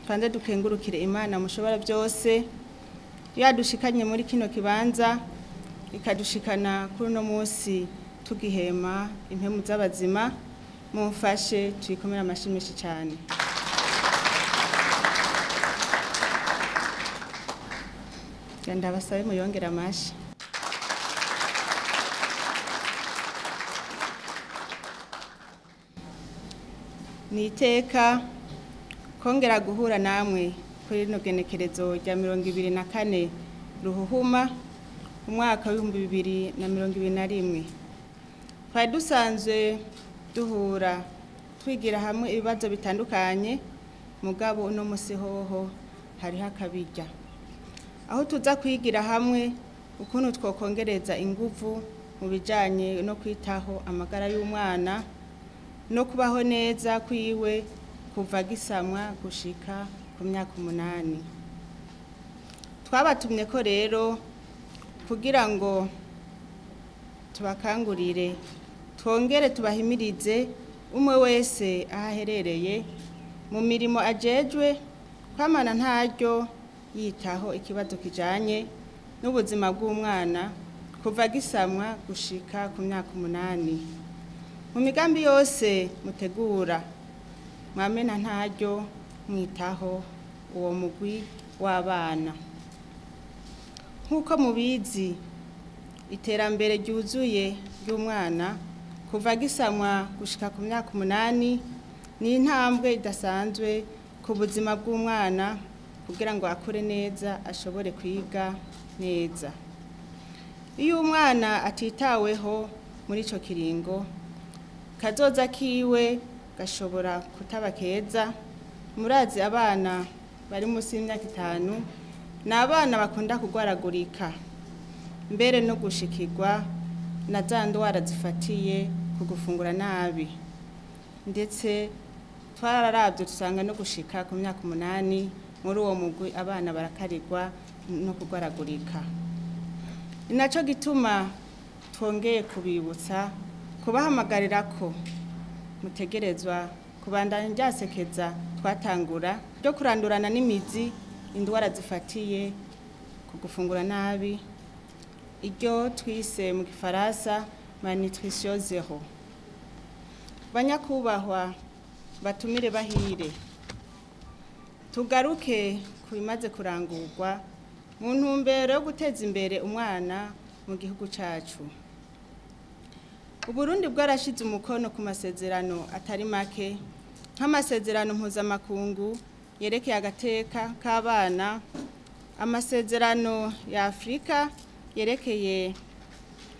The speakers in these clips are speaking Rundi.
twanze dukengurukire Imana mushobora byose yadushikanye muri kino kibanza ikadushikana kuri uno munsi tugihema impemu z'abazima mumfashe tuyikomera amashyi menshi cyane. Ndabasabe muyongere amashyi. Ni iteka kongera guhura namwe kuri rino genekerezo rya 24 Ruhuhuma umwaka w'2021. Twari dusanzwe duhura twigira hamwe ibibazo bitandukanye, mugabo uno musi hoho hariho akabirya, aho tuza kwigira hamwe ukuntu twokongereza inguvu mu bijanye no kwitaho amagara y'umwana no kubaho neza kwiwe kuva gisamwa gushika ku myaka 8. Twabatumye ko rero kugira ngo tubakangurire twongere tubahimirize umwe wese ahaherereye mu mirimo ajejwe kwamana ntaryo yitaho ikibazo kijanye n'ubuzima bw'umwana kuva gisamwa gushika ku myaka 8. Mu migambi yose mutegura mwamena ntaryo mwitaho uwo mugwi w'abana. Nk'uko mubizi iterambere ryuzuye ry'umwana kuva gisamwa gushika ku myaka 8 ni intambwe idasanzwe ku buzima bw'umwana kugira ngo akure neza ashobore kwiga neza. Iyo umwana atitaweho muri ico kiringo kazoza kiwe gashobora kutaba keza. Murazi abana bari munsi y'imyaka 5 n'abana bakunda kugwaragurika mbere no gushikirwa na za ndwara zifatiye ku gufungura nabi, ndetse twararavye tusanga no gushika ku myaka 8 muri uwo mugwi abana barakarirwa no kugwaragurika. Inaco gituma twongeye kubibutsa kubahamagarira ko mutegerezwa kubandanya ryasekeza twatangura ryo kurandurana n'imizi indwara zifatiye ku gufungura nabi, iryo twise mu gifaransa malnutrition zero. Banyakubahwa batumire bahire, tugaruke kubimaze kurangurwa mu ntumbero yo guteza imbere umwana mu gihugu cacu. Uburundi bwarashize umukono ku masezerano atari make nk'amasezerano mpuzamakungu yerekeye agateka k'abana, amasezerano ya Afrika yerekeye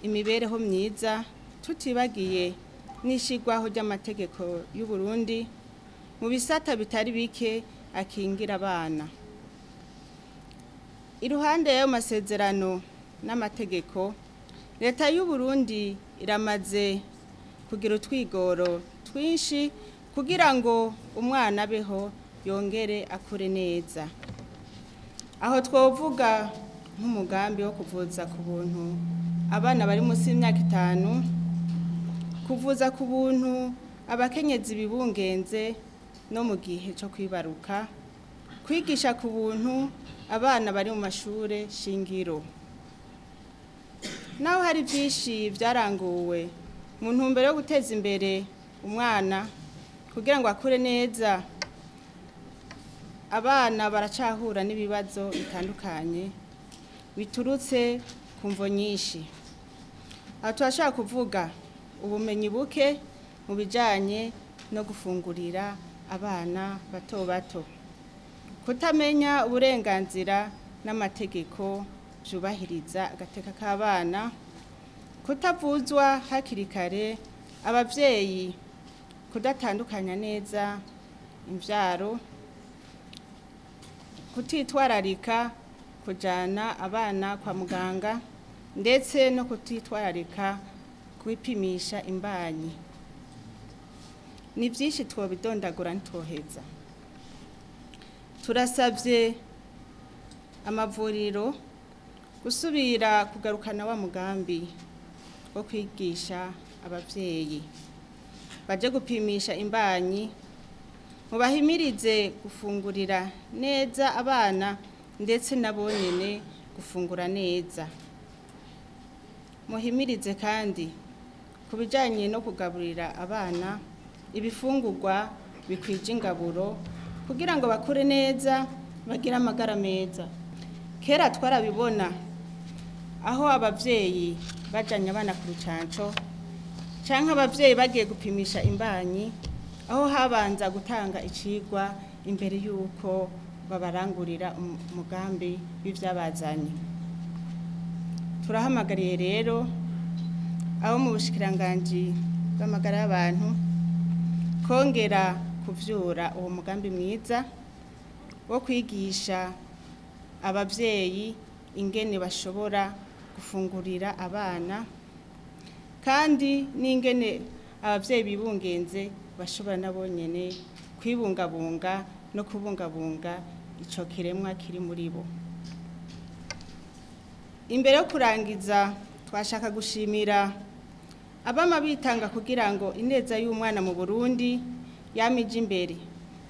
imibereho myiza, tutibagiye n'ishigwaho ry'amategeko y'u Burundi mu bisata bitari bike akingira abana. Iruhande y'ayo masezerano n'amategeko, leta y'u Burundi iramaze kugira utwigoro twinshi kugira ngo umwana abeho yongere akure neza. Aho twovuga nk'umugambi wo kuvuza ku buntu abana bari munsi y'imyaka 5, kuvuza ku buntu abakenyezi bibungenze no mu gihe cyo kwibaruka, kwigisha ku buntu abana bari mu mashure shingiro. Naho hari byinshi byaranguwe mu ntumbero yo guteza imbere umwana kugira ngo akure neza, abana baracahura n'ibibazo bitandukanye biturutse ku mvo nyinshi. Aho turashaka kuvuga ubumenyi buke mu bijanye no gufungurira abana bato bato, kutamenya uburenganzira n'amategeko jubahiriza agateka k'abana, kutavuzwa hakiri kare abavyeyi, kudatandukanya neza imvyaro, kutitwararika kujana abana kwa muganga, ndetse no kutitwararika kwipimisha imbanyi. Ni vyinshi twobidondagura ntitwoheza. Turasavye amavuriro gusubira kugarukana wa mugambi wo kwigisha abavyeyi baje gupimisha imbanyi mubahimirize gufungurira neza abana ndetse nabo nyene gufungura neza. Muhimirize kandi ku bijanye no kugaburira abana ibifungurwa bikwije ingaburo kugira ngo bakure neza bagire amagara meza. Kera twarabibona aho abavyeyi bajanye abana ku rucanco canke abavyeyi bagiye gupimisha imbanyi, aho habanza gutanga icigwa imbere yuko babarangurira umugambi w'ivyabazanye. Turahamagariye rero abo mu bushikiranganji bw'amagara y'abantu kongera kuvyura uwo mugambi mwiza wo kwigisha abavyeyi ingene bashobora gufungurira abana, kandi n'ingene abavyeyi bibungenze bashobora nabo nyene kwibungabunga no kubungabunga ico kiremwa kiri muri bo. Imbere yo kurangiza, twashaka gushimira abama bitanga kugira ngo ineza y'umwana mu Burundi yamije imbere,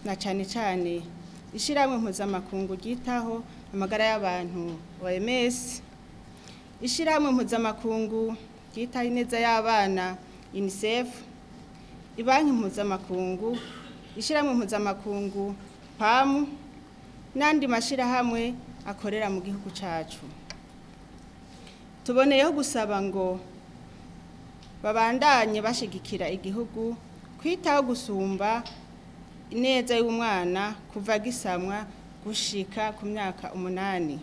na cane cane ishiramwe mpuzamakungu ryitaho amagara y'abantu OMS, ishiramwe mpuzamakungu ryitaho ineza y'abana UNICEF, ibanki mpuzamakungu, ishiramwe mpuzamakungu PAM, n'andi mashirahamwe akorera mu gihugu cacu. Tuboneyeho gusaba ngo babandanye bashigikira igihugu kwitaho gusumba ineza y'umwana kuva gisamwa gushika ku myaka 8.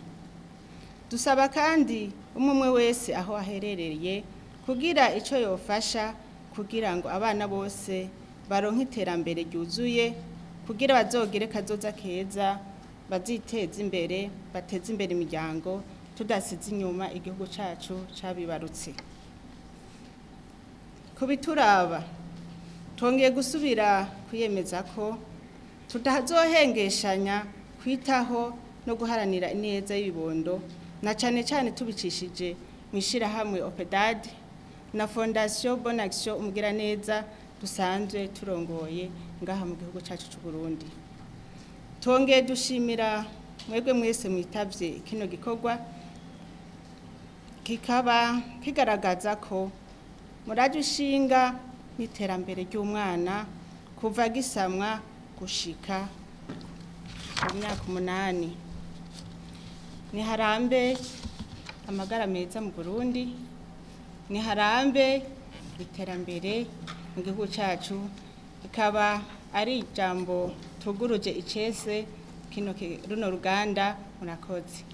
Dusaba kandi umwe wese aho aherereye kugira ico yofasha kugira ngo abana bose baronke iterambere ryuzuye, kugira bazogere kazoza keza, baziteze imbere, bateze imbere imiryango, tudasize inyuma igihugu cacu cabibarutse. Kubituraba twongeye gusubira kwiyemeza ko tutazohengeshanya kwitaho no guharanira ineza y'ibibondo, na cane cane tubicishije mwishirahamwe OPEDAD na Fondation Bonne Action Umugiraneza dusanzwe turongoye ngaha mu gihugu cacu c'u Burundi. Twongeye dushimira mwebwe mwese mwitavye kino gikorwa, kikaba kigaragaza ko muraje ushinga n'iterambere ry'umwana kuva gisamwa gushika ku myaka 8. Niharambe amagara meza mu Burundi, niharambe iterambere mu gihugu cacu. Ikaba ari ijambo tuguruje icese runo ruganda. Murakoze.